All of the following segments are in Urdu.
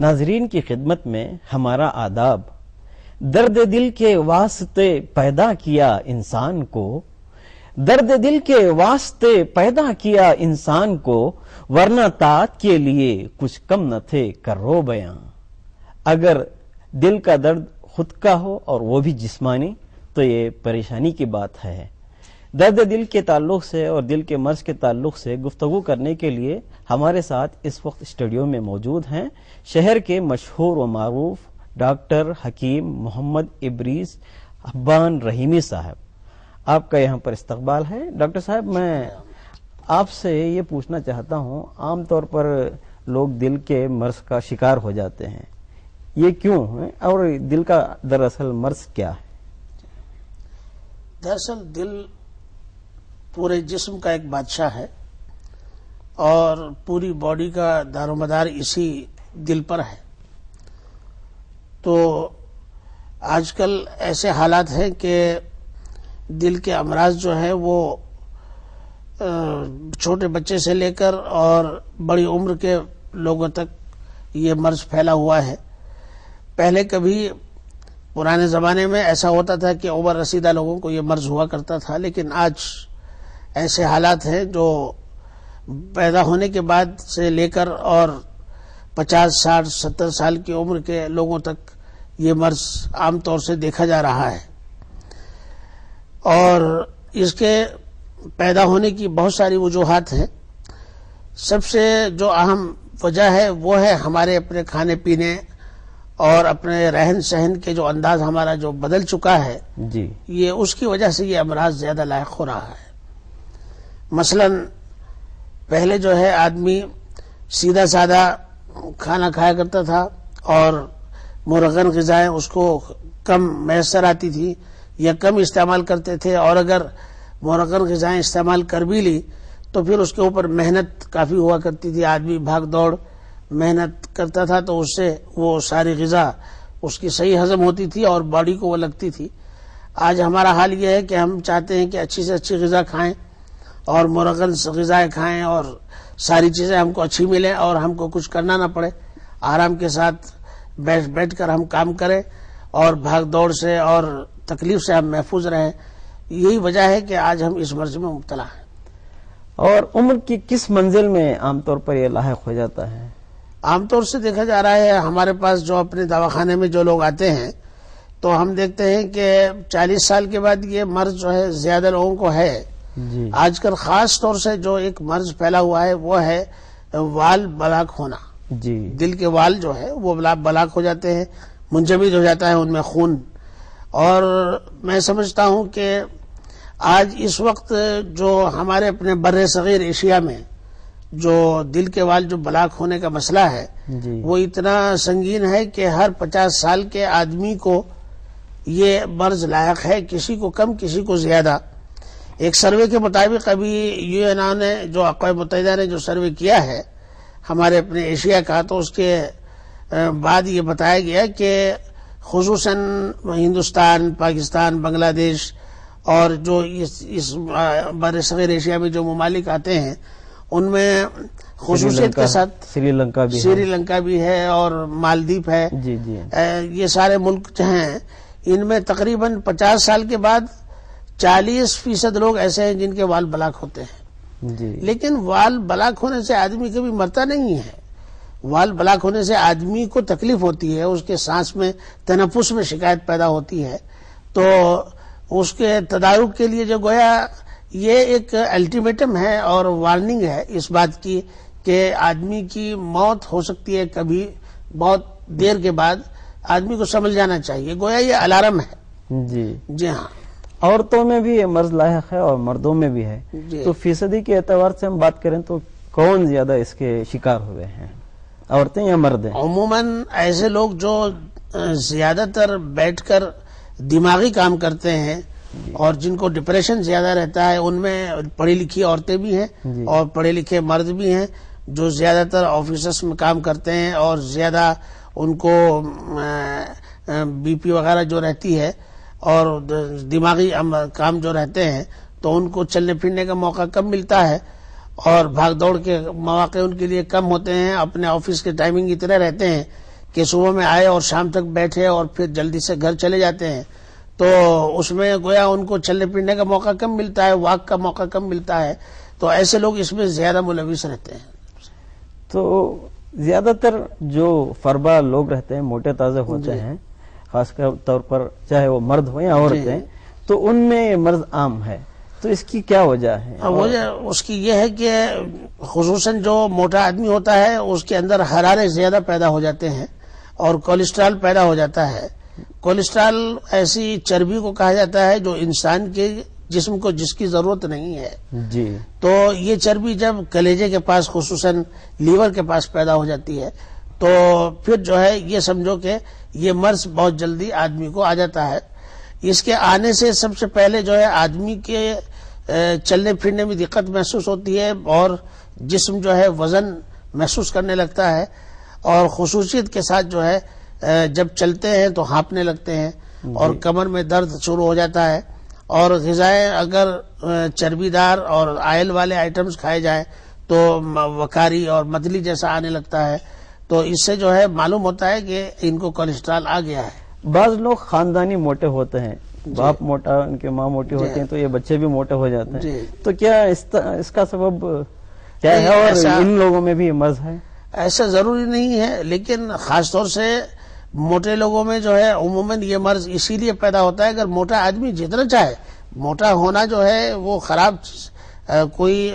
ناظرین کی خدمت میں ہمارا آداب۔ درد دل کے واسطے پیدا کیا انسان کو، درد دل کے واسطے پیدا کیا انسان کو، ورنہ طاعت کے لیے کچھ کم نہ تھے کرو بیاں۔ اگر دل کا درد خود کا ہو اور وہ بھی جسمانی تو یہ پریشانی کی بات ہے۔ درد دل کے تعلق سے اور دل کے مرض کے تعلق سے گفتگو کرنے کے لیے ہمارے ساتھ اس وقت اسٹوڈیو میں موجود ہیں شہر کے مشہور و معروف ڈاکٹر حکیم محمد ابریز حبان رحیمی صاحب۔ آپ کا یہاں پر استقبال ہے۔ ڈاکٹر صاحب، میں آپ سے یہ پوچھنا چاہتا ہوں، عام طور پر لوگ دل کے مرض کا شکار ہو جاتے ہیں، یہ کیوں ہے اور دل کا دراصل مرض کیا ہے؟ دراصل دل پورے جسم کا ایک بادشاہ ہے اور پوری باڈی کا دار و مدار اسی دل پر ہے۔ تو آج کل ایسے حالات ہیں کہ دل کے امراض جو ہے وہ چھوٹے بچے سے لے کر اور بڑی عمر کے لوگوں تک یہ مرض پھیلا ہوا ہے۔ پہلے کبھی پرانے زمانے میں ایسا ہوتا تھا کہ عمر رسیدہ لوگوں کو یہ مرض ہوا کرتا تھا، لیکن آج ایسے حالات ہیں جو پیدا ہونے کے بعد سے لے کر اور 50، 60، 70 سال کی عمر کے لوگوں تک یہ مرض عام طور سے دیکھا جا رہا ہے، اور اس کے پیدا ہونے کی بہت ساری وجوہات ہیں۔ سب سے جو اہم وجہ ہے وہ ہے ہمارے اپنے کھانے پینے اور اپنے رہن سہن کے جو انداز ہمارا جو بدل چکا ہے، جی، یہ اس کی وجہ سے یہ امراض زیادہ لاحق ہو رہا ہے۔ مثلا پہلے جو ہے آدمی سیدھا سادہ کھانا کھایا کرتا تھا اور مرغن غذائیں اس کو کم میسر آتی تھی یا کم استعمال کرتے تھے، اور اگر مرغن غذائیں استعمال کر بھی لی تو پھر اس کے اوپر محنت کافی ہوا کرتی تھی، آدمی بھاگ دوڑ محنت کرتا تھا تو اس سے وہ ساری غذا اس کی صحیح ہضم ہوتی تھی اور باڈی کو وہ لگتی تھی۔ آج ہمارا حال یہ ہے کہ ہم چاہتے ہیں کہ اچھی سے اچھی غذا کھائیں اور مرغن غذائیں کھائیں اور ساری چیزیں ہم کو اچھی ملیں اور ہم کو کچھ کرنا نہ پڑے، آرام کے ساتھ بیٹھ کر ہم کام کریں اور بھاگ دوڑ سے اور تکلیف سے ہم محفوظ رہیں۔ یہی وجہ ہے کہ آج ہم اس مرض میں مبتلا ہیں۔ اور عمر کی کس منزل میں عام طور پر یہ لاحق ہو جاتا ہے؟ عام طور سے دیکھا جا رہا ہے ہمارے پاس جو اپنے دواخانے میں جو لوگ آتے ہیں تو ہم دیکھتے ہیں کہ 40 سال کے بعد یہ مرض جو ہے زیادہ لوگوں کو ہے۔ جی، آج کل خاص طور سے جو ایک مرض پھیلا ہوا ہے وہ ہے وال بلاک ہونا۔ جی، دل کے وال جو ہے وہ بلاک ہو جاتے ہیں، منجمد ہو جاتا ہے ان میں خون، اور میں سمجھتا ہوں کہ آج اس وقت جو ہمارے اپنے بر صغیر ایشیا میں جو دل کے وال جو بلاک ہونے کا مسئلہ ہے جی، وہ اتنا سنگین ہے کہ ہر 50 سال کے آدمی کو یہ مرض لاحق ہے، کسی کو کم کسی کو زیادہ۔ ایک سروے کے مطابق ابھی یو این او نے جو اقوام متحدہ نے جو سروے کیا ہے ہمارے اپنے ایشیا کا، تو اس کے بعد یہ بتایا گیا کہ خصوصاً ہندوستان، پاکستان، بنگلہ دیش اور جو اس بر صغیر ایشیا میں جو ممالک آتے ہیں ان میں خصوصیت کے ساتھ سری لنکا بھی ہے اور مالدیپ ہے۔ جی، جی، یہ سارے ملک جو ہیں ان میں تقریباً 50 سال کے بعد 40% لوگ ایسے ہیں جن کے وال بلاک ہوتے ہیں۔ جی، لیکن وال بلاک ہونے سے آدمی کبھی مرتا نہیں ہے، وال بلاک ہونے سے آدمی کو تکلیف ہوتی ہے، اس کے سانس میں تنفس میں شکایت پیدا ہوتی ہے، تو اس کے تدارک کے لیے جو گویا یہ ایک الٹیمیٹم ہے اور وارننگ ہے اس بات کی کہ آدمی کی موت ہو سکتی ہے کبھی بہت دیر کے بعد، آدمی کو سمجھ جانا چاہیے، گویا یہ الارم ہے۔ جی ہاں، عورتوں میں بھی یہ مرض لاحق ہے اور مردوں میں بھی ہے، جی۔ تو فیصدی کے اعتبار سے ہم بات کریں تو کون زیادہ اس کے شکار ہوئے ہیں، عورتیں یا مرد ہیں؟ عموماً ایسے لوگ جو زیادہ تر بیٹھ کر دماغی کام کرتے ہیں اور جن کو ڈپریشن زیادہ رہتا ہے، ان میں پڑھی لکھی عورتیں بھی ہیں اور پڑھے لکھے مرد بھی ہیں جو زیادہ تر آفیسز میں کام کرتے ہیں اور زیادہ ان کو بی پی وغیرہ جو رہتی ہے اور دماغی کام جو رہتے ہیں تو ان کو چلنے پھرنے کا موقع کم ملتا ہے اور بھاگ دوڑ کے مواقع ان کے لیے کم ہوتے ہیں، اپنے آفس کے ٹائمنگ اتنے رہتے ہیں کہ صبح میں آئے اور شام تک بیٹھے اور پھر جلدی سے گھر چلے جاتے ہیں، تو اس میں گویا ان کو چلنے پھرنے کا موقع کم ملتا ہے، واک کا موقع کم ملتا ہے، تو ایسے لوگ اس میں زیادہ ملوث رہتے ہیں۔ تو زیادہ تر جو فربا لوگ رہتے ہیں، موٹے تازے ہوتے ہیں، خاص طور پر چاہے وہ مرد ہو یا عورتیں، تو ان میں یہ مرض عام ہے، تو اس کی کیا وجہ ہے؟ وجہ اس کی یہ ہے کہ خصوصاً جو موٹا آدمی ہوتا ہے اس کے اندر حرارے زیادہ پیدا ہو جاتے ہیں اور کولیسٹرول پیدا ہو جاتا ہے۔ کولیسٹرول ایسی چربی کو کہا جاتا ہے جو انسان کے جسم کو جس کی ضرورت نہیں ہے، جی، تو یہ چربی جب کلیجے کے پاس خصوصاً لیور کے پاس پیدا ہو جاتی ہے تو پھر جو ہے یہ سمجھو کہ یہ مرض بہت جلدی آدمی کو آ جاتا ہے۔ اس کے آنے سے سب سے پہلے جو ہے آدمی کے چلنے پھرنے میں دقت محسوس ہوتی ہے اور جسم جو ہے وزن محسوس کرنے لگتا ہے، اور خصوصیت کے ساتھ جو ہے جب چلتے ہیں تو ہانپنے لگتے ہیں اور کمر میں درد شروع ہو جاتا ہے، اور غذائیں اگر چربی دار اور آئل والے آئٹمز کھائے جائیں تو وکاری اور متلی جیسا آنے لگتا ہے، تو اس سے جو ہے معلوم ہوتا ہے کہ ان کو کولیسٹرول آ گیا ہے۔ بعض لوگ خاندانی موٹے ہوتے ہیں، باپ موٹا، ان کے ماں موٹی ہوتی ہیں، تو یہ بچے بھی موٹے ہو جاتے ہیں، تو کیا اس کا سبب کیا ہے، اور ان لوگوں میں بھی یہ مرض ہے؟ ایسا ضروری نہیں ہے، لیکن خاص طور سے موٹے لوگوں میں جو ہے عموماً یہ مرض اسی لیے پیدا ہوتا ہے، اگر موٹا آدمی جتنا چاہے، موٹا ہونا جو ہے وہ خراب کوئی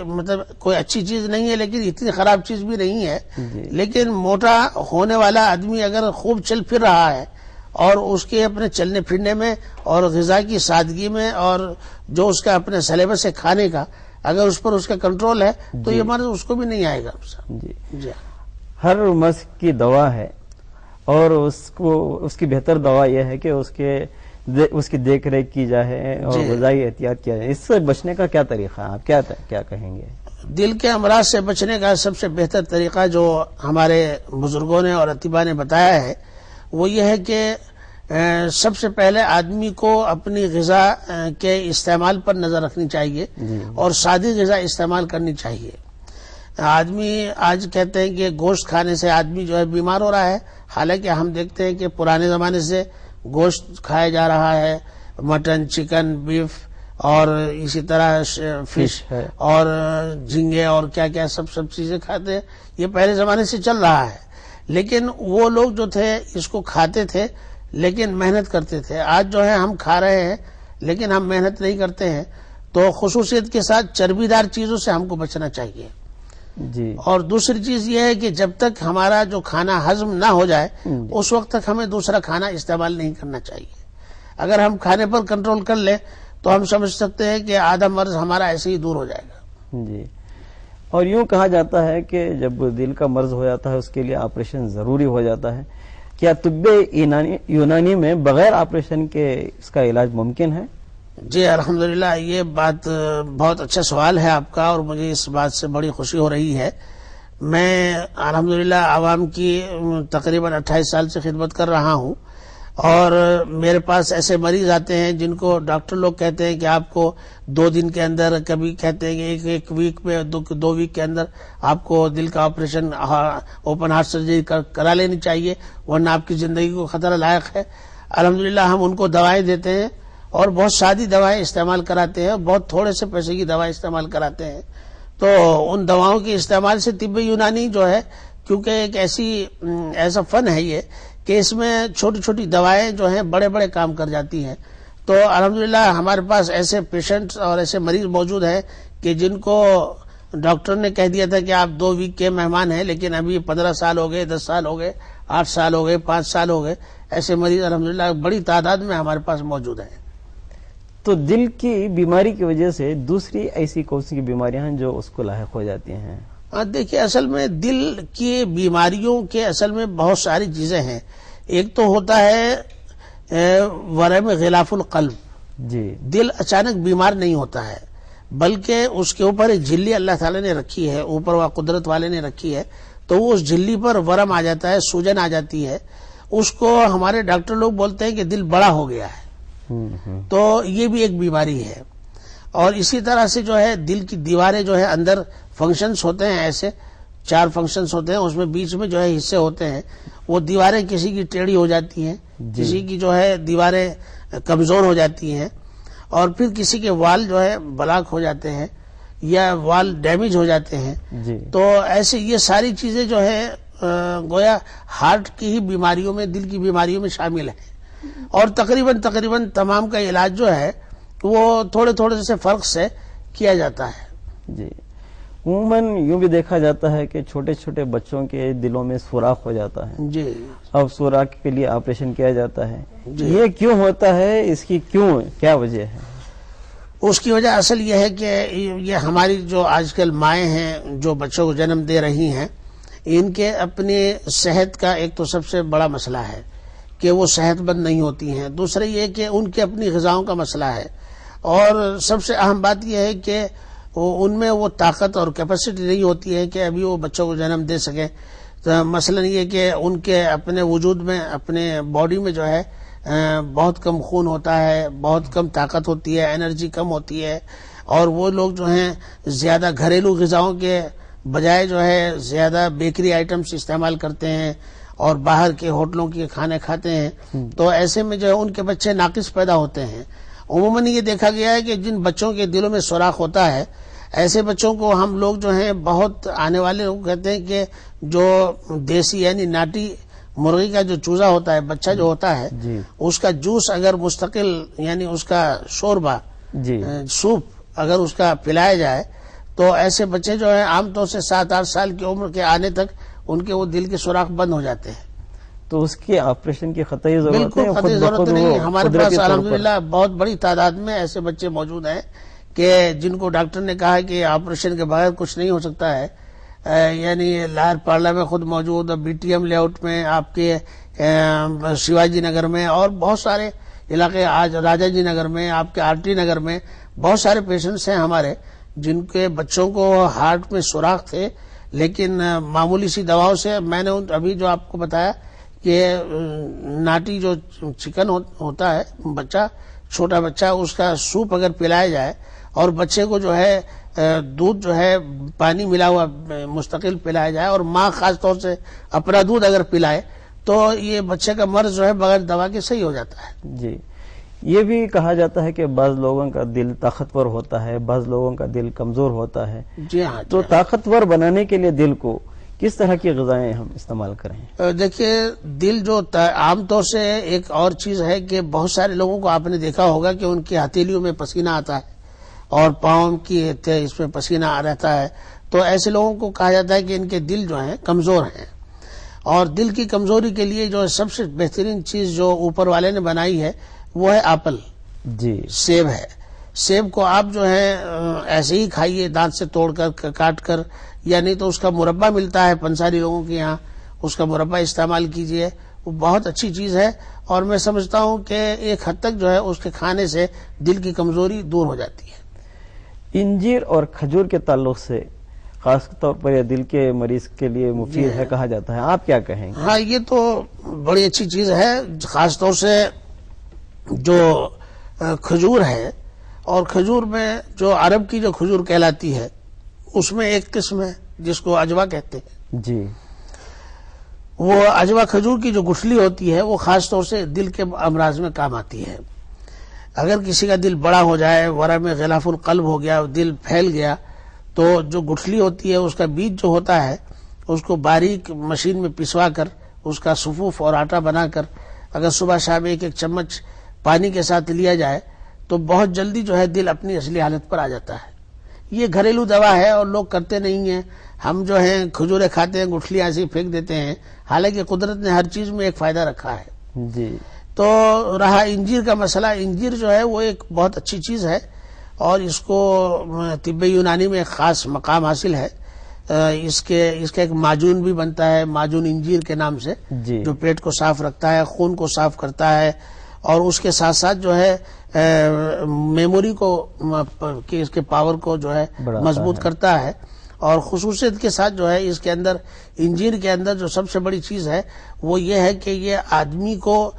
اچھی چیز نہیں ہے، لیکن اتنی خراب چیز بھی نہیں ہے، لیکن موٹا ہونے والا آدمی اگر خوب چل پھر رہا ہے اور اس کے اپنے چلنے پھرنے میں اور غذا کی سادگی میں اور جو اس کا اپنے سلیبس ہے کھانے کا، اگر اس پر اس کا کنٹرول ہے تو یہ مرض اس کو بھی نہیں آئے گا۔ جی، ہر مرض کی دوا ہے، اور اس کی بہتر دوا یہ ہے کہ اس کی دیکھ ریکھ کی جائے اور غذائی احتیاط کیا جائے۔ اس سے بچنے کا کیا طریقہ ہے، آپ کیا کہیں گے؟ دل کے امراض سے بچنے کا سب سے بہتر طریقہ جو ہمارے بزرگوں نے اور اطباء نے بتایا ہے وہ یہ ہے کہ سب سے پہلے آدمی کو اپنی غذا کے استعمال پر نظر رکھنی چاہیے اور سادی غذا استعمال کرنی چاہیے۔ آدمی آج کہتے ہیں کہ گوشت کھانے سے آدمی جو ہے بیمار ہو رہا ہے، حالانکہ ہم دیکھتے ہیں کہ پرانے زمانے سے گوشت کھایا جا رہا ہے، مٹن، چکن، بیف اور اسی طرح فش اور جھینگے اور کیا سب چیزیں کھاتے ہیں، یہ پہلے زمانے سے چل رہا ہے، لیکن وہ لوگ جو تھے اس کو کھاتے تھے لیکن محنت کرتے تھے۔ آج جو ہے ہم کھا رہے ہیں لیکن ہم محنت نہیں کرتے ہیں، تو خصوصیت کے ساتھ چربی دار چیزوں سے ہم کو بچنا چاہیے۔ جی، اور دوسری چیز یہ ہے کہ جب تک ہمارا جو کھانا ہضم نہ ہو جائے اس وقت تک ہمیں دوسرا کھانا استعمال نہیں کرنا چاہیے۔ اگر ہم کھانے پر کنٹرول کر لیں تو ہم سمجھ سکتے ہیں کہ آدھا مرض ہمارا ایسے ہی دور ہو جائے گا۔ جی، اور یوں کہا جاتا ہے کہ جب دل کا مرض ہو جاتا ہے اس کے لیے آپریشن ضروری ہو جاتا ہے، کیا طب یونانی میں بغیر آپریشن کے اس کا علاج ممکن ہے؟ جی الحمدللہ، یہ بات بہت اچھا سوال ہے آپ کا، اور مجھے اس بات سے بڑی خوشی ہو رہی ہے۔ میں الحمدللہ عوام کی تقریباً 28 سال سے خدمت کر رہا ہوں، اور میرے پاس ایسے مریض آتے ہیں جن کو ڈاکٹر لوگ کہتے ہیں کہ آپ کو 2 دن کے اندر، کبھی کہتے ہیں کہ ایک ویک میں 2 ویک کے اندر آپ کو دل کا آپریشن اوپن ہارٹ سرجری کرا لینی چاہیے ورنہ آپ کی زندگی کو خطرہ لاحق ہے۔ الحمدللہ ہم ان کو دوائیں دیتے ہیں اور بہت سادی دوائیں استعمال کراتے ہیں، بہت تھوڑے سے پیسے کی دوائیں استعمال کراتے ہیں۔ تو ان دواؤں کے استعمال سے طب یونانی جو ہے، کیونکہ ایک ایسا فن ہے یہ کہ اس میں چھوٹی چھوٹی دوائیں جو ہیں بڑے بڑے کام کر جاتی ہیں، تو الحمدللہ ہمارے پاس ایسے پیشنٹس اور ایسے مریض موجود ہیں کہ جن کو ڈاکٹر نے کہہ دیا تھا کہ آپ 2 ویک کے مہمان ہیں، لیکن ابھی 15 سال ہو گئے، 10 سال ہو گئے، 8 سال ہو گئے، 5 سال ہو گئے، ایسے مریض الحمدللہ بڑی تعداد میں ہمارے پاس موجود ہیں۔ تو دل کی بیماری کی وجہ سے دوسری ایسی کون سی بیماریاں ہیں جو اس کو لاحق ہو جاتی ہیں؟ دیکھیے، اصل میں دل کی بیماریوں کے اصل میں بہت ساری چیزیں ہیں۔ ایک تو ہوتا ہے ورم غلاف القلب، جی، دل اچانک بیمار نہیں ہوتا ہے بلکہ اس کے اوپر ایک جھلی اللہ تعالی نے رکھی ہے، اوپر وہ قدرت والے نے رکھی ہے، تو وہ اس جھلی پر ورم آ جاتا ہے، سوجن آ جاتی ہے، اس کو ہمارے ڈاکٹر لوگ بولتے ہیں کہ دل بڑا ہو گیا ہے، تو یہ بھی ایک بیماری ہے۔ اور اسی طرح سے جو ہے دل کی دیواریں جو ہے اندر فنکشنز ہوتے ہیں ایسے 4 فنکشنز ہوتے ہیں، اس میں بیچ میں جو ہے حصے ہوتے ہیں، وہ دیواریں کسی کی ٹیڑھی ہو جاتی ہیں، کسی کی جو ہے دیواریں کمزور ہو جاتی ہیں، اور پھر کسی کے وال جو ہے بلاک ہو جاتے ہیں یا وال ڈیمیج ہو جاتے ہیں. جی تو ایسے یہ ساری چیزیں جو ہے گویا ہارٹ کی ہی بیماریوں میں، دل کی بیماریوں میں شامل ہیں، اور تقریباً تمام کا علاج جو ہے وہ تھوڑے تھوڑے سے فرق سے کیا جاتا ہے. جی عموماً یوں بھی دیکھا جاتا ہے کہ چھوٹے چھوٹے بچوں کے دلوں میں سوراخ ہو جاتا ہے، جی اب سوراخ کے لیے آپریشن کیا جاتا ہے. جی. یہ کیوں ہوتا ہے؟ اس کی کیا وجہ ہے؟ اس کی وجہ اصل یہ ہے کہ یہ ہماری جو آج کل مائیں ہیں جو بچوں کو جنم دے رہی ہیں، ان کے اپنی صحت کا ایک تو سب سے بڑا مسئلہ ہے کہ وہ صحت مند نہیں ہوتی ہیں. دوسرا یہ کہ ان کی اپنی غذاؤں کا مسئلہ ہے، اور سب سے اہم بات یہ ہے کہ ان میں وہ طاقت اور کیپیسٹی نہیں ہوتی ہے کہ ابھی وہ بچوں کو جنم دے سکیں. تو مثلا یہ کہ ان کے اپنے وجود میں، اپنے باڈی میں جو ہے بہت کم خون ہوتا ہے، بہت کم طاقت ہوتی ہے، انرجی کم ہوتی ہے، اور وہ لوگ جو ہیں زیادہ گھریلو غذاؤں کے بجائے جو ہے زیادہ بیکری آئٹمس استعمال کرتے ہیں اور باہر کے ہوٹلوں کے کھانے کھاتے ہیں. تو ایسے میں جو ہے ان کے بچے ناقص پیدا ہوتے ہیں. عموماً یہ دیکھا گیا ہے کہ جن بچوں کے دلوں میں سوراخ ہوتا ہے، ایسے بچوں کو ہم لوگ جو ہیں بہت آنے والے لوگ کہتے ہیں کہ جو دیسی یعنی ناٹی مرغی کا جو چوزا ہوتا ہے، بچہ جو ہوتا ہے، جی اس کا جوس اگر مستقل یعنی اس کا شوربہ، جی سوپ اگر اس کا پلایا جائے تو ایسے بچے جو ہیں عام طور سے 7-8 سال کی عمر کے آنے تک ان کے وہ دل کے سوراخ بند ہو جاتے ہیں. تو اس کے آپریشن کی قطعی ضرورت بالکل ہے؟ قطعی ضرورت نہیں. ہمارے پاس الحمدللہ بہت بڑی تعداد میں ایسے بچے موجود ہیں کہ جن کو ڈاکٹر نے کہا ہے کہ آپریشن کے بغیر کچھ نہیں ہو سکتا ہے. یعنی لاہور پارلا میں خود موجود، B T M layout میں، آپ کے شیواجی نگر میں، اور بہت سارے علاقے، آج راجا جی نگر میں، آپ کے آر ٹی نگر میں بہت سارے پیشنٹس ہیں ہمارے جن کے بچوں کو ہارٹ میں سوراخ تھے، لیکن معمولی سی دواؤں سے. میں نے ابھی جو آپ کو بتایا کہ ناٹی جو چکن ہوتا ہے، بچہ، چھوٹا بچہ، اس کا سوپ اگر پلایا جائے اور بچے کو جو ہے دودھ جو ہے پانی ملا ہوا مستقل پلایا جائے، اور ماں خاص طور سے اپنا دودھ اگر پلائے، تو یہ بچے کا مرض جو ہے بغیر دوا کے صحیح ہو جاتا ہے. جی یہ بھی کہا جاتا ہے کہ بعض لوگوں کا دل طاقتور ہوتا ہے، بعض لوگوں کا دل کمزور ہوتا ہے. جی ہاں. تو طاقتور بنانے کے لیے دل کو کس طرح کی غذائیں ہم استعمال کریں؟ دیکھیے، دل جو عام طور سے ایک اور چیز ہے کہ بہت سارے لوگوں کو آپ نے دیکھا ہوگا کہ ان کی ہتھیلیوں میں پسینہ آتا ہے اور پاؤں کی اس میں پسینہ رہتا ہے. تو ایسے لوگوں کو کہا جاتا ہے کہ ان کے دل جو ہیں کمزور ہیں. اور دل کی کمزوری کے لیے جو سب سے بہترین چیز جو اوپر والے نے بنائی ہے وہ ہے ایپل. جی سیب ہے. سیب کو آپ جو ہے ایسے ہی کھائیے، دانت سے توڑ کر، کاٹ کر، یا نہیں تو اس کا مربع ملتا ہے پنساری لوگوں کے یہاں، اس کا مربع استعمال کیجئے. وہ بہت اچھی چیز ہے، اور میں سمجھتا ہوں کہ ایک حد تک جو ہے اس کے کھانے سے دل کی کمزوری دور ہو جاتی ہے. انجیر اور کھجور کے تعلق سے خاص طور پر یہ دل کے مریض کے لیے مفید ہے کہا جاتا ہے، آپ کیا کہیں گے؟ ہاں، یہ تو بڑی اچھی چیز ہے. خاص طور سے جو کھجور ہے، اور کھجور میں جو عرب کی جو کھجور کہلاتی ہے، اس میں ایک قسم ہے جس کو اجوا کہتے ہیں. جی وہ اجوا کھجور کی جو گٹھلی ہوتی ہے وہ خاص طور سے دل کے امراض میں کام آتی ہے. اگر کسی کا دل بڑا ہو جائے، ورم میں غلاف القلب ہو گیا، دل پھیل گیا، تو جو گٹھلی ہوتی ہے اس کا بیج جو ہوتا ہے اس کو باریک مشین میں پسوا کر اس کا صفوف اور آٹا بنا کر اگر صبح شام ایک چمچ پانی کے ساتھ لیا جائے تو بہت جلدی جو ہے دل اپنی اصلی حالت پر آ جاتا ہے. یہ گھریلو دوا ہے اور لوگ کرتے نہیں ہیں. ہم جو ہیں کھجورے کھاتے ہیں، گٹھلیاں ایسے ہی پھینک دیتے ہیں، حالانکہ قدرت نے ہر چیز میں ایک فائدہ رکھا ہے. جی تو رہا انجیر کا مسئلہ، انجیر جو ہے وہ ایک بہت اچھی چیز ہے، اور اس کو طب یونانی میں ایک خاص مقام حاصل ہے. اس کا ایک معجون بھی بنتا ہے، معجون انجیر کے نام سے، جی جو پیٹ کو صاف رکھتا ہے، خون کو صاف کرتا ہے، اور اس کے ساتھ ساتھ جو ہے میموری کو، اس کے پاور کو جو ہے مضبوط کرتا ہے. اور خصوصیت کے ساتھ جو ہے اس کے اندر، انجیر کے اندر جو سب سے بڑی چیز ہے وہ یہ ہے کہ یہ آدمی کو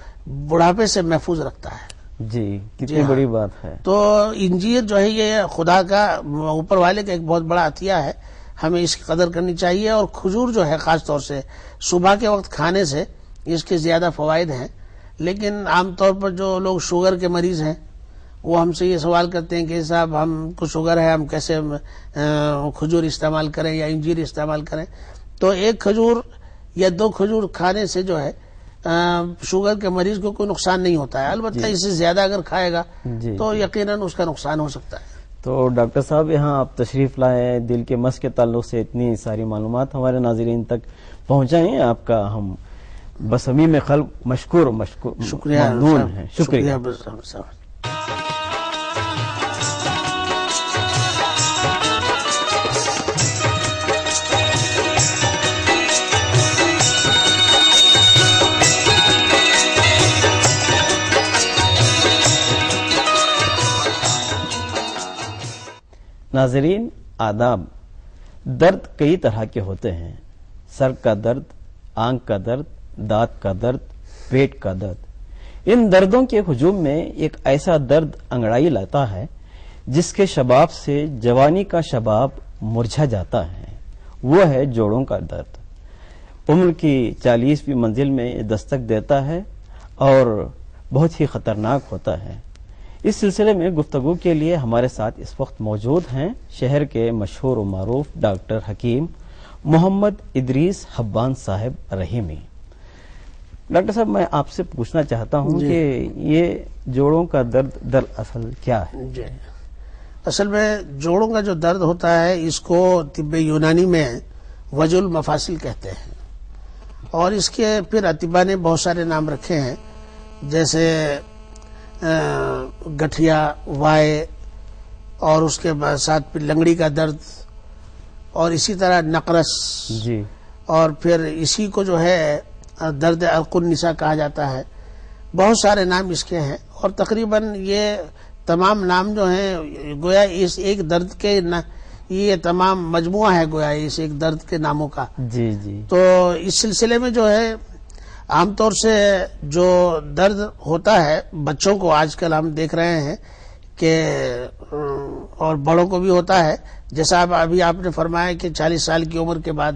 بڑھاپے سے محفوظ رکھتا ہے. جی کتنی بڑی بات ہے. تو انجیر جو ہے یہ خدا کا، اوپر والے کا ایک بہت بڑا عطیہ ہے. ہمیں اس کی قدر کرنی چاہیے. اور کھجور جو ہے خاص طور سے صبح کے وقت کھانے سے اس کے زیادہ فوائد ہیں. لیکن عام طور پر جو لوگ شوگر کے مریض ہیں وہ ہم سے یہ سوال کرتے ہیں کہ صاحب ہم کو شوگر ہے، ہم کیسے کھجور استعمال کریں یا انجیر استعمال کریں. تو ایک کھجور یا 2 کھجور کھانے سے جو ہے شوگر کے مریض کو کوئی نقصان نہیں ہوتا ہے. البتہ اس سے زیادہ اگر کھائے گا تو یقیناً اس کا نقصان ہو سکتا ہے. تو ڈاکٹر صاحب یہاں آپ تشریف لائے، دل کے مسئلے کے تعلق سے اتنی ساری معلومات ہمارے ناظرین تک پہنچائیں، آپ کا ہم بصمیم خلق مشکور شکریہ ممنون ہیں. شکریہ. صاحب. ناظرین، آداب. درد کئی طرح کے ہوتے ہیں. سر کا درد، آنکھ کا درد، دانت کا درد، پیٹ کا درد. ان دردوں کے ہجوم میں ایک ایسا درد انگڑائی لاتا ہے جس کے شباب سے جوانی کا شباب مرجھا جاتا ہے. وہ ہے جوڑوں کا درد. عمر کی 40ویں منزل میں دستک دیتا ہے اور بہت ہی خطرناک ہوتا ہے. اس سلسلے میں گفتگو کے لیے ہمارے ساتھ اس وقت موجود ہیں شہر کے مشہور و معروف ڈاکٹر حکیم محمد ادریس حبان صاحب رحیمی. ڈاکٹر صاحب، میں آپ سے پوچھنا چاہتا ہوں کہ یہ جوڑوں کا درد دراصل کیا ہے؟ جی، اصل میں جوڑوں کا جو درد ہوتا ہے اس کو طب یونانی میں وجع المفاصل کہتے ہیں. اور اس کے پھر اطباء نے بہت سارے نام رکھے ہیں، جیسے گٹھیا، وائے، اور اس کے بعد ساتھ پھر لنگڑی کا درد، اور اسی طرح نقرس. جی. اور پھر اسی کو جو ہے درد عرق النساء کہا جاتا ہے. بہت سارے نام اس کے ہیں اور تقریباً یہ تمام نام جو ہیں گویا اس ایک درد کے یہ تمام مجموعہ ہے گویا اس ایک درد کے ناموں کا. جی جی. تو اس سلسلے میں جو ہے عام طور سے جو درد ہوتا ہے بچوں کو آج کل ہم دیکھ رہے ہیں کہ اور بڑوں کو بھی ہوتا ہے، جیسا ابھی آپ نے فرمایا کہ 40 سال کی عمر کے بعد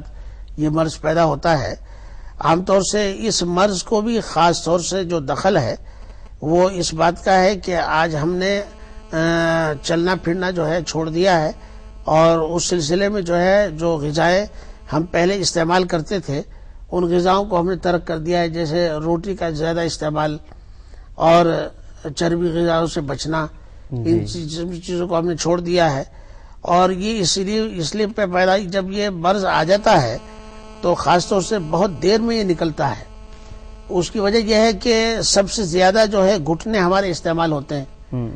یہ مرض پیدا ہوتا ہے. عام طور سے اس مرض کو بھی خاص طور سے جو دخل ہے وہ اس بات کا ہے کہ آج ہم نے چلنا پھرنا جو ہے چھوڑ دیا ہے، اور اس سلسلے میں جو ہے جو غذائیں ہم پہلے استعمال کرتے تھے ان غذاؤں کو ہم نے ترک کر دیا ہے، جیسے روٹی کا زیادہ استعمال اور چربی غذاؤں سے بچنا. ان چیزوں کو ہم نے چھوڑ دیا ہے. اور یہ اس لیے پیدا جب یہ مرض آ جاتا ہے تو خاص طور سے بہت دیر میں یہ نکلتا ہے. اس کی وجہ یہ ہے کہ سب سے زیادہ جو ہے گھٹنے ہمارے استعمال ہوتے ہیں.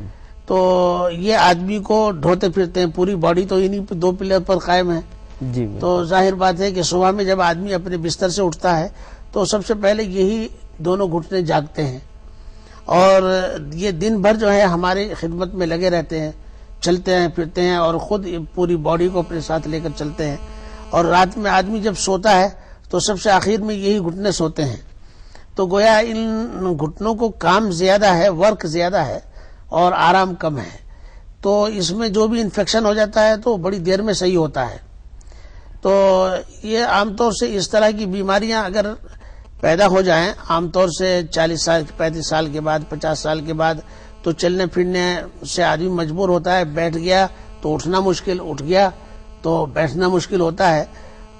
تو یہ آدمی کو ڈھوتے پھرتے ہیں، پوری باڈی تو انہی 2 پلر پر قائم ہے. جی. تو ظاہر بات ہے کہ صبح میں جب آدمی اپنے بستر سے اٹھتا ہے تو سب سے پہلے یہی دونوں گھٹنے جاگتے ہیں، اور یہ دن بھر جو ہے ہماری خدمت میں لگے رہتے ہیں، چلتے ہیں پھرتے ہیں اور خود پوری باڈی کو اپنے ساتھ لے کر چلتے ہیں. اور رات میں آدمی جب سوتا ہے تو سب سے آخر میں یہی گھٹنے سوتے ہیں. تو گویا ان گھٹنوں کو کام زیادہ ہے، ورک زیادہ ہے اور آرام کم ہے. تو اس میں جو بھی انفیکشن ہو جاتا ہے تو بڑی دیر میں صحیح ہوتا ہے. تو یہ عام طور سے اس طرح کی بیماریاں اگر پیدا ہو جائیں عام طور سے 40 سال 35 سال کے بعد 50 سال کے بعد، تو چلنے پھرنے سے آدمی مجبور ہوتا ہے. بیٹھ گیا تو اٹھنا مشکل، اٹھ گیا تو بیٹھنا مشکل ہوتا ہے.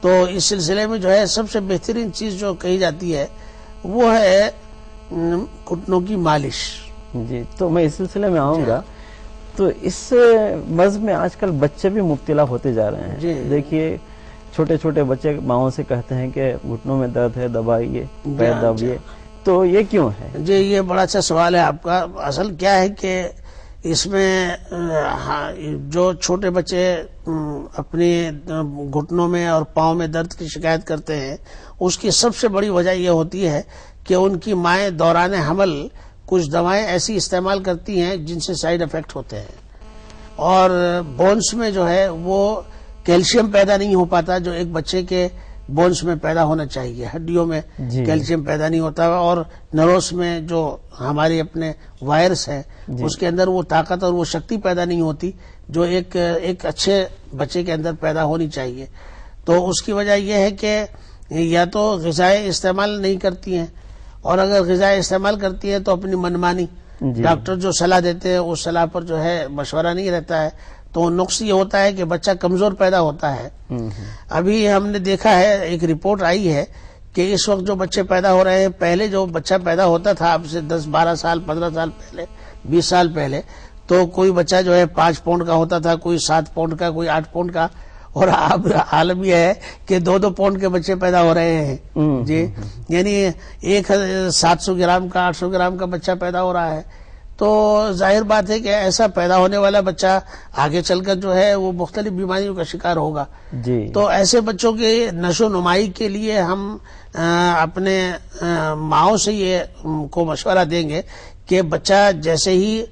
تو اس سلسلے میں جو ہے سب سے بہترین چیز جو کہی جاتی ہے وہ ہے گھٹنوں کی مالش. جی. تو میں اس سلسلے میں آؤں گا. تو اس مرض میں آج کل بچے بھی مبتلا ہوتے جا رہے ہیں. دیکھیے چھوٹے چھوٹے بچے ماؤں سے کہتے ہیں کہ گھٹنوں میں درد ہے، دبائیے، پیر دبائیے. تو یہ کیوں ہے؟ جی، یہ بڑا اچھا سوال ہے آپ کا. اصل کیا ہے کہ اس میں جو چھوٹے بچے اپنی گھٹنوں میں اور پاؤں میں درد کی شکایت کرتے ہیں اس کی سب سے بڑی وجہ یہ ہوتی ہے کہ ان کی مائیں دوران حمل کچھ دوائیں ایسی استعمال کرتی ہیں جن سے سائیڈ افیکٹ ہوتے ہیں، اور بونس میں جو ہے وہ کیلشیم پیدا نہیں ہو پاتا جو ایک بچے کے بونس میں پیدا ہونا چاہیے، ہڈیوں میں جی کیلشیم پیدا نہیں ہوتا، اور نروس میں جو ہماری اپنے وائرس ہے اس کے اندر وہ طاقت اور وہ شکتی پیدا نہیں ہوتی جو ایک اچھے بچے کے اندر پیدا ہونی چاہیے۔ تو اس کی وجہ یہ ہے کہ یا تو غذائیں استعمال نہیں کرتی ہیں، اور اگر غذائیں استعمال کرتی ہیں تو اپنی منمانی، ڈاکٹر جو صلاح دیتے ہیں اس صلاح پر جو ہے مشورہ نہیں رہتا ہے، تو نقص یہ ہوتا ہے کہ بچہ کمزور پیدا ہوتا ہے۔ ابھی ہم نے دیکھا ہے، ایک رپورٹ آئی ہے کہ اس وقت جو بچے پیدا ہو رہے ہیں، پہلے جو بچہ پیدا ہوتا تھا اب سے 10-12 سال 15 سال پہلے 20 سال پہلے، تو کوئی بچہ جو ہے 5 پاؤنڈ کا ہوتا تھا، کوئی 7 پاؤنڈ کا، کوئی 8 پاؤنڈ کا، اور اب عالم یہ ہے کہ 2-2 پاؤنڈ کے بچے پیدا ہو رہے ہیں جی، یعنی 700 گرام کا 800 گرام کا بچہ پیدا ہو رہا ہے۔ تو ظاہر بات ہے کہ ایسا پیدا ہونے والا بچہ آگے چل کر جو ہے وہ مختلف بیماریوں کا شکار ہوگا جی۔ تو ایسے بچوں کے نشو نمائی کے لیے ہم اپنے ماؤں سے یہ کو مشورہ دیں گے کہ بچہ جیسے ہی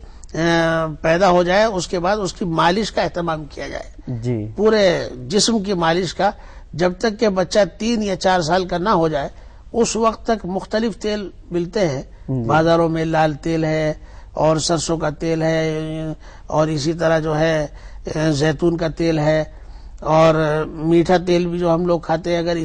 پیدا ہو جائے اس کے بعد اس کی مالش کا اہتمام کیا جائے، جی پورے جسم کی مالش کا، جب تک کہ بچہ 3 یا 4 سال کا نہ ہو جائے اس وقت تک مختلف تیل ملتے ہیں بازاروں میں، لال تیل ہے اور سرسوں کا تیل ہے، اور اسی طرح جو ہے زیتون کا تیل ہے، اور میٹھا تیل بھی جو ہم لوگ کھاتے ہیں، اگر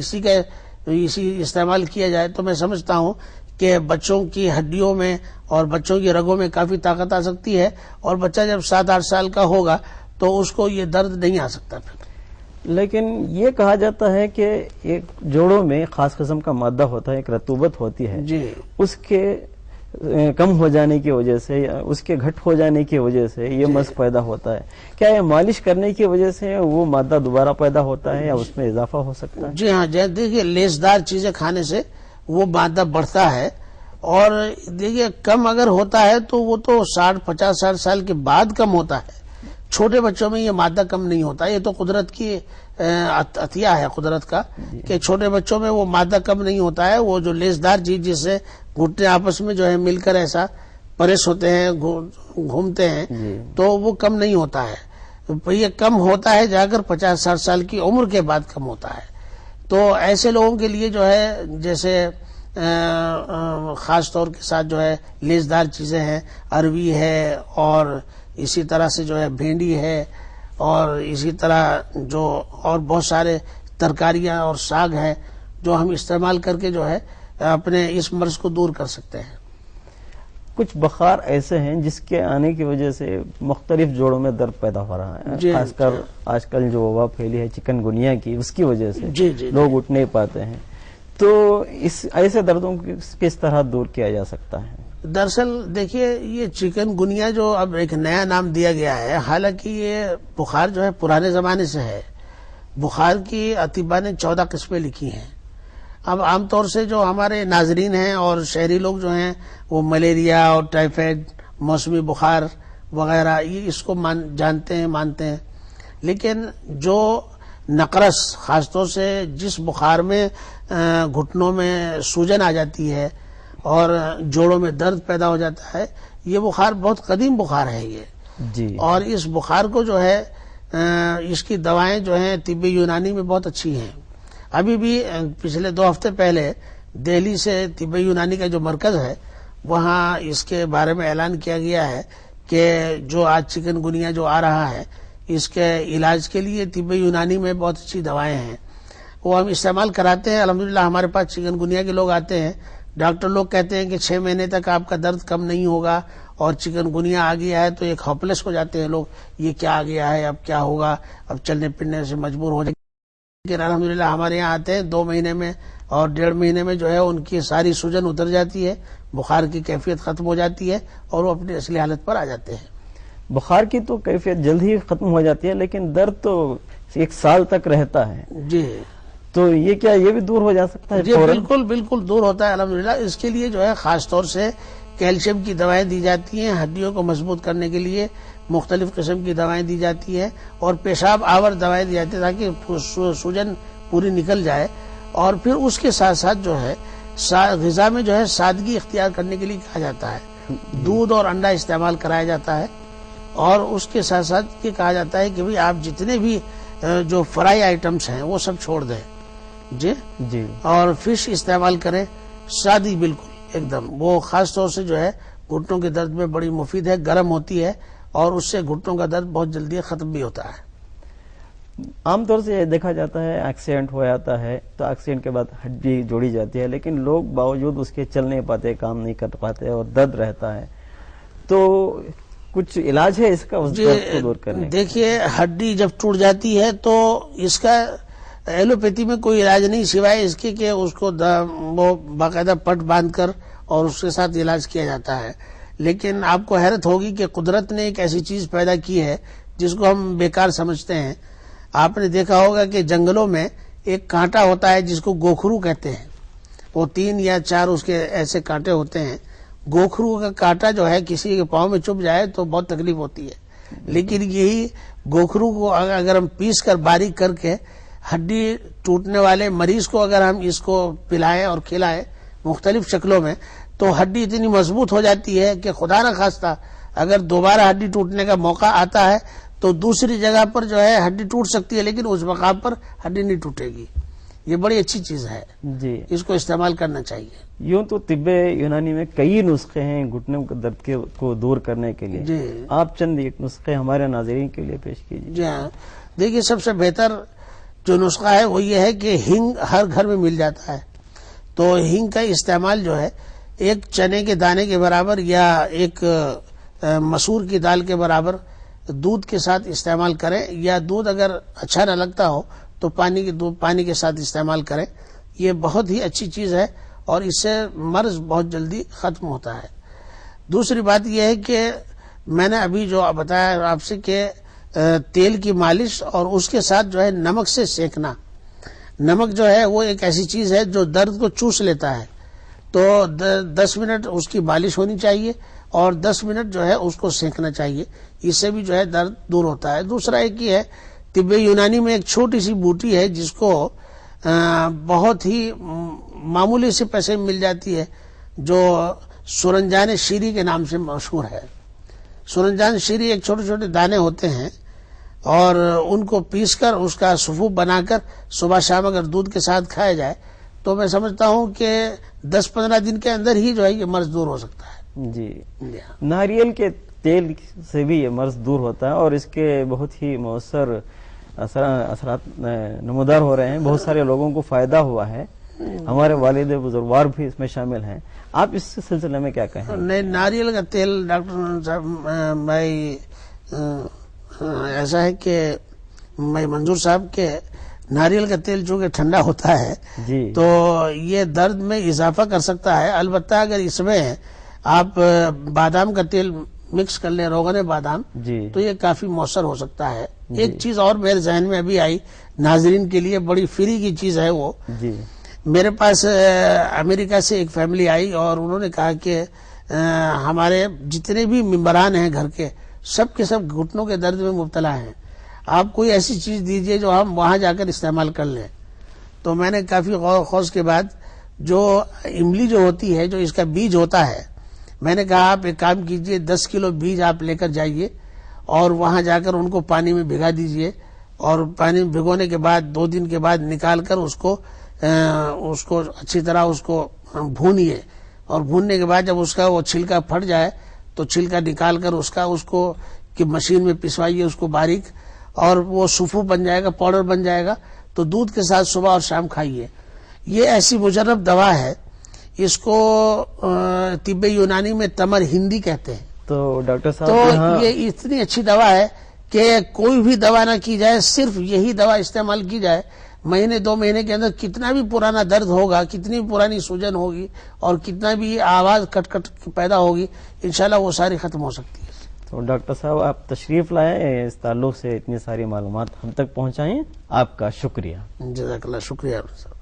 اسی استعمال کیا جائے تو میں سمجھتا ہوں کہ بچوں کی ہڈیوں میں اور بچوں کی رگوں میں کافی طاقت آ سکتی ہے، اور بچہ جب 7-8 سال کا ہوگا تو اس کو یہ درد نہیں آ سکتا پھر۔ لیکن یہ کہا جاتا ہے کہ ایک جوڑوں میں خاص قسم کا مادہ ہوتا ہے، ایک رطوبت ہوتی ہے جی، اس کے کم ہو جانے کی وجہ سے یا اس کے گھٹ ہو جانے کی وجہ سے یہ مسق پیدا ہوتا ہے، کیا یہ مالش کرنے کی وجہ سے وہ مادہ دوبارہ پیدا ہوتا ہے یا اس میں اضافہ ہو سکتا ہے؟ جی ہاں، دیکھیے لیسدار چیزیں کھانے سے وہ مادہ بڑھتا ہے، اور دیکھیے کم اگر ہوتا ہے تو وہ تو 60-50 سال کے بعد کم ہوتا ہے، چھوٹے بچوں میں یہ مادہ کم نہیں ہوتا، یہ تو قدرت کی عطیہ ہے قدرت کا کہ چھوٹے بچوں میں وہ مادہ کم نہیں ہوتا ہے، وہ جو لیسدار چیز جس سے گھٹنے آپس میں جو ہے مل کر ایسا پریس ہوتے ہیں گھومتے ہیں تو وہ کم نہیں ہوتا ہے، یہ کم ہوتا ہے جا کر 50-60 سال کی عمر کے بعد کم ہوتا ہے۔ تو ایسے لوگوں کے لیے جو ہے جیسے خاص طور کے ساتھ جو ہے لیسدار چیزیں ہیں، اروی ہے، اور اسی طرح سے جو ہے بھینڈی ہے، اور اسی طرح جو اور بہت سارے ترکاریاں اور ساگ ہے جو ہم استعمال کر کے جو ہے اپنے اس مرض کو دور کر سکتے ہیں۔ کچھ بخار ایسے ہیں جس کے آنے کی وجہ سے مختلف جوڑوں میں درد پیدا ہو رہا ہے، جی، خاص کر آج کل جو وبا پھیلی ہے چکن گنیا کی، اس کی وجہ سے جی لوگ اٹھ نہیں پاتے ہیں، تو ایسے دردوں کو کس طرح دور کیا جا سکتا ہے؟ دراصل دیکھیے یہ چکن گنیا جو اب ایک نیا نام دیا گیا ہے، حالانکہ یہ بخار جو ہے پرانے زمانے سے ہے، بخار کی اطباء نے 14 قسمیں لکھی ہیں۔ اب عام طور سے جو ہمارے ناظرین ہیں اور شہری لوگ جو ہیں وہ ملیریا اور ٹائیفائڈ، موسمی بخار وغیرہ یہ اس کو جانتے ہیں، مانتے ہیں، لیکن جو نقرس خاص طور سے جس بخار میں گھٹنوں میں سوجن آ جاتی ہے اور جوڑوں میں درد پیدا ہو جاتا ہے، یہ بخار بہت قدیم بخار ہے یہ، جی، اور اس بخار کو جو ہے اس کی دوائیں جو ہیں طب یونانی میں بہت اچھی ہیں۔ ابھی بھی پچھلے 2 ہفتے پہلے دہلی سے طب یونانی کا جو مرکز ہے وہاں اس کے بارے میں اعلان کیا گیا ہے کہ جو آج چکن گنیا جو آ رہا ہے اس کے علاج کے لیے طب یونانی میں بہت اچھی دوائیں ہیں، وہ ہم استعمال کراتے ہیں۔ الحمدللہ ہمارے پاس چکن گنیا کے لوگ آتے ہیں، ڈاکٹر لوگ کہتے ہیں کہ 6 مہینے تک آپ کا درد کم نہیں ہوگا، اور چکن گنیا آ گیا ہے تو ایک ہوپلیس ہو جاتے ہیں لوگ، یہ کیا آ گیا ہے، اب کیا ہوگا، اب چلنے پھرنے سے مجبور ہو جائے، لیکن الحمدللہ ہمارے یہاں آتے ہیں 2 مہینے میں اور 1.5 مہینے میں جو ہے ان کی ساری سوجن اتر جاتی ہے، بخار کی کیفیت ختم ہو جاتی ہے اور وہ اپنی اصلی حالت پر آ جاتے ہیں۔ بخار کی تو کیفیت جلد ہی ختم ہو جاتی ہے لیکن درد تو 1 سال تک رہتا ہے، جی، تو یہ کیا یہ بھی دور ہو جا سکتا ہے؟ جی بالکل بالکل دور ہوتا ہے الحمدللہ۔ اس کے لیے جو ہے خاص طور سے کیلشیم کی دوائیں دی جاتی ہیں، ہڈیوں کو مضبوط کرنے کے لیے مختلف قسم کی دوائیں دی جاتی ہیں، اور پیشاب آور دوائیں دی جاتی ہیں تاکہ سوجن پوری نکل جائے، اور پھر اس کے ساتھ ساتھ جو ہے غذا میں جو ہے سادگی اختیار کرنے کے لیے کہا جاتا ہے، دودھ اور انڈا استعمال کرایا جاتا ہے، اور اس کے ساتھ ساتھ یہ کہا جاتا ہے کہ بھئی آپ جتنے بھی جو فرائی آئٹمس ہیں وہ سب چھوڑ دیں، جی جی اور فش استعمال کریں، سادی بالکل ایک دم، وہ خاص طور سے جو ہے گھٹنوں کے درد میں بڑی مفید ہے، گرم ہوتی ہے اور اس سے گھٹنوں کا درد بہت جلدی ختم بھی ہوتا ہے۔ عام طور سے دیکھا جاتا ہے ایکسیڈنٹ ہو جاتا ہے تو ایکسیڈنٹ کے بعد ہڈی جوڑی جاتی ہے، لیکن لوگ باوجود اس کے چل نہیں پاتے، کام نہیں کر پاتے اور درد رہتا ہے، تو کچھ علاج ہے اس کا اس درد کو دور کرنے کا؟ دیکھیے ہڈی جب ٹوٹ جاتی ہے تو اس کا ایلوپیتھی میں کوئی علاج نہیں سوائے اس کے کہ اس کو وہ باقاعدہ پٹ باندھ کر اور اس کے ساتھ علاج کیا جاتا ہے، لیکن آپ کو حیرت ہوگی کہ قدرت نے ایک ایسی چیز پیدا کی ہے جس کو ہم بیکار سمجھتے ہیں۔ آپ نے دیکھا ہوگا کہ جنگلوں میں ایک کانٹا ہوتا ہے جس کو گوکھرو کہتے ہیں، وہ 3 یا 4 اس کے ایسے کانٹے ہوتے ہیں۔ گوکھرو کا کانٹا جو ہے کسی کے پاؤں میں چپ جائے تو بہت تکلیف ہوتی ہے، لیکن یہی گوکھرو کو اگر ہم پیس کر باریک کر کے ہڈی ٹوٹنے والے مریض کو اگر ہم اس کو پلائیں اور کھلائیں مختلف شکلوں میں تو ہڈی اتنی مضبوط ہو جاتی ہے کہ خدا نہ خواستہ اگر دوبارہ ہڈی ٹوٹنے کا موقع آتا ہے تو دوسری جگہ پر جو ہے ہڈی ٹوٹ سکتی ہے لیکن اس مقام پر ہڈی نہیں ٹوٹے گی۔ یہ بڑی اچھی چیز ہے، جی اس کو استعمال کرنا چاہیے۔ یوں تو طب یونانی میں کئی نسخے ہیں گھٹنوں کے درد کو دور کرنے کے لیے، جی آپ چند ایک نسخے ہمارے ناظرین کے لیے پیش کیجیے۔ جی ہاں، دیکھیے سب سے بہتر جو نسخہ ہے وہ یہ ہے کہ ہینگ ہر گھر میں مل جاتا ہے، تو ہینگ کا استعمال جو ہے ایک چنے کے دانے کے برابر یا ایک مسور کی دال کے برابر دودھ کے ساتھ استعمال کریں، یا دودھ اگر اچھا نہ لگتا ہو تو پانی کے ساتھ استعمال کریں۔ یہ بہت ہی اچھی چیز ہے اور اس سے مرض بہت جلدی ختم ہوتا ہے۔ دوسری بات یہ ہے کہ میں نے ابھی جو بتایا آپ سے کہ تیل کی مالش اور اس کے ساتھ جو ہے نمک سے سینکنا۔ نمک جو ہے وہ ایک ایسی چیز ہے جو درد کو چوس لیتا ہے، تو 10 منٹ اس کی مالش ہونی چاہیے اور 10 منٹ جو ہے اس کو سینکنا چاہیے، اس سے بھی جو ہے درد دور ہوتا ہے۔ دوسرا ایک یہ ہے طب یونانی میں ایک چھوٹی سی بوٹی ہے جس کو بہت ہی معمولی سے پیسے میں مل جاتی ہے، جو سرنجان شیری کے نام سے مشہور ہے۔ سرنجان شیری ایک چھوٹے چھوٹے دانے ہوتے ہیں اور ان کو پیس کر اس کا سفوف بنا کر صبح شام اگر دودھ کے ساتھ کھایا جائے تو میں سمجھتا ہوں کہ 10-15 دن کے اندر ہی جو ہے یہ مرض دور ہو سکتا ہے۔ جی ناریل کے تیل سے بھی یہ مرض دور ہوتا ہے اور اس کے بہت ہی مؤثر اثرات نمودار ہو رہے ہیں، بہت سارے لوگوں کو فائدہ ہوا ہے، ہمارے والد بزرگوار بھی اس میں شامل ہیں۔ آپ اس سلسلے میں کیا کہیں؟ نہیں، ناریل کا تیل ڈاکٹر صاحب میں ایسا ہے کہ میں منظور صاحب کے ناریل کا تیل چونکہ ٹھنڈا ہوتا ہے جی تو یہ درد میں اضافہ کر سکتا ہے، البتہ اگر اس میں آپ بادام کا تیل مکس کر لیں، روغن بادام، جی تو یہ کافی مؤثر ہو سکتا ہے۔ ایک چیز اور میرے ذہن میں ابھی آئی، ناظرین کے لیے بڑی فری کی چیز ہے وہ، جی میرے پاس امریکہ سے ایک فیملی آئی اور انہوں نے کہا کہ ہمارے جتنے بھی ممبران ہیں گھر کے سب گھٹنوں کے درد میں مبتلا ہیں، آپ کوئی ایسی چیز دیجئے جو ہم وہاں جا کر استعمال کر لیں۔ تو میں نے کافی غور و خوض کے بعد جو املی جو ہوتی ہے، جو اس کا بیج ہوتا ہے، میں نے کہا آپ ایک کام کیجئے، 10 کلو بیج آپ لے کر جائیے اور وہاں جا کر ان کو پانی میں بھگا دیجئے اور پانی میں بھگونے کے بعد 2 دن کے بعد نکال کر اس کو اچھی طرح اس کو بھونیے اور بھوننے کے بعد جب اس کا وہ چھلکا پھٹ جائے تو چھلکا نکال کر اس کو کہ مشین میں پسوائیے اس کو باریک، اور وہ سفو بن جائے گا، پاؤڈر بن جائے گا، تو دودھ کے ساتھ صبح اور شام کھائیے۔ یہ ایسی مجرب دوا ہے، اس کو طب یونانی میں تمر ہندی کہتے ہیں۔ تو ڈاکٹر تو صاحب یہ اتنی اچھی دوا ہے کہ کوئی بھی دوا نہ کی جائے، صرف یہی دوا استعمال کی جائے، مہینے 2 مہینے کے اندر کتنا بھی پرانا درد ہوگا، کتنی بھی پرانی سوجن ہوگی اور کتنا بھی آواز کٹ کٹ پیدا ہوگی، انشاءاللہ وہ ساری ختم ہو سکتی ہے۔ تو ڈاکٹر صاحب آپ تشریف لائیں، اس تعلق سے اتنی ساری معلومات ہم تک پہنچائیں، آپ کا شکریہ۔ جزاک اللہ، شکریہ صاحب۔